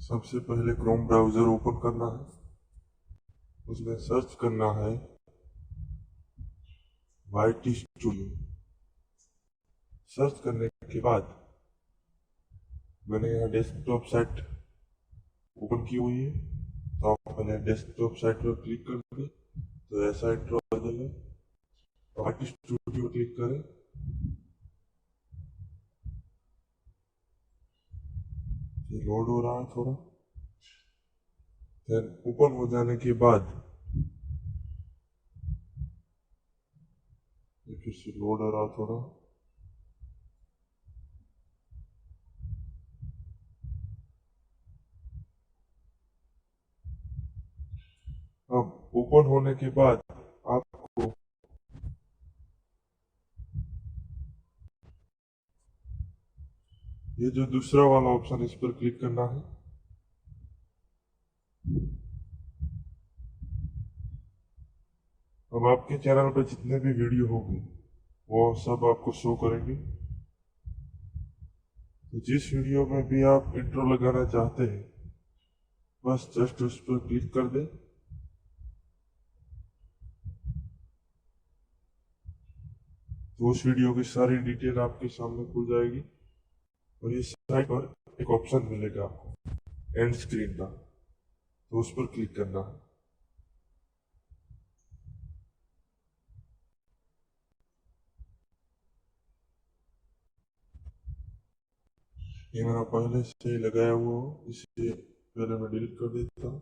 सबसे पहले Chrome browser open करना है, उसमें सर्च करना है वाईटी स्टूडियो। सर्च करने के बाद मैंने यहाँ डेस्कटॉप साइट ओपन की हुई है, तो आप पहले डेस्कटॉप साइट पर क्लिक कर दें तो ऐसा इंट्रो आ जाएगा। वाईटी स्टूडियो क्लिक करें, ये लोड हो रहा है थोड़ा। फिर ओपन हो जाने के बाद ये फिर से लोड हो रहा थोड़ा। अब ओपन होने के बाद आपको ये जो दूसरा वाला ऑप्शन है इस पर क्लिक करना है। अब आपके चैनल पर जितने भी वीडियो होंगे वो सब आपको शो करेंगे। तो जिस वीडियो में भी आप इंट्रो लगाना चाहते हैं बस जस्ट उस पर क्लिक कर दें। तो उस वीडियो की सारी डिटेल आपके सामने खुल जाएगी और इस साइड पर एक ऑप्शन मिलेगा आपको एंड स्क्रीन का, तो उस पर क्लिक करना है। ये मेरा पहले से ही लगाया हुआ हो, इसे पहले मैं डिलीट कर देता हूँ,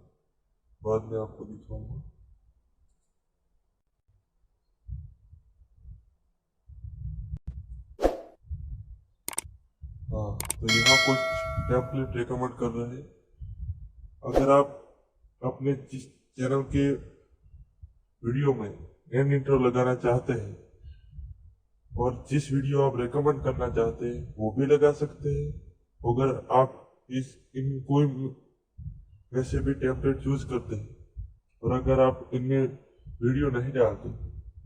बाद में आपको दिखाऊंगा। हाँ, तो यहाँ कुछ टेम्पलेट रिकमेंड कर रहे हैं। अगर आप अपने जिस चैनल के वीडियो में एंड इंट्रो लगाना चाहते हैं और जिस वीडियो आप रेकमेंड करना चाहते हैं वो भी लगा सकते हैं। अगर आप इन कोई वैसे भी टेम्पलेट चूज करते हैं और अगर आप इनमें वीडियो नहीं डालते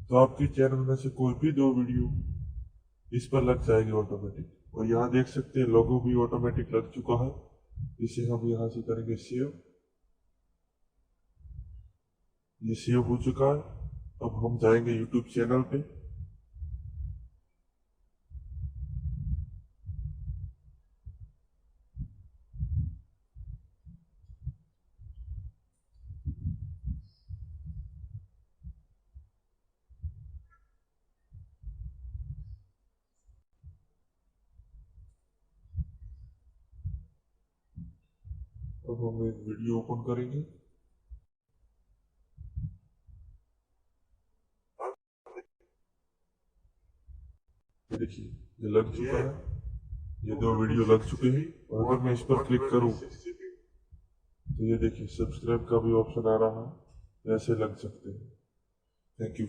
तो आपके चैनल में से कोई भी दो वीडियो इस पर लग जाएगी ऑटोमेटिक। और यहाँ देख सकते हैं लोगो भी ऑटोमेटिक लग चुका है। इसे हम यहाँ से करेंगे सेव। ये सेव हो चुका है। अब हम जाएंगे यूट्यूब चैनल पे। अब हम एक वीडियो ओपन करेंगे। ये देखिए ये लग चुका है, ये दो वीडियो लग चुके हैं। और अगर मैं इस पर क्लिक करूं तो ये देखिए सब्सक्राइब का भी ऑप्शन आ रहा है, ऐसे लग सकते हैं। Thank you.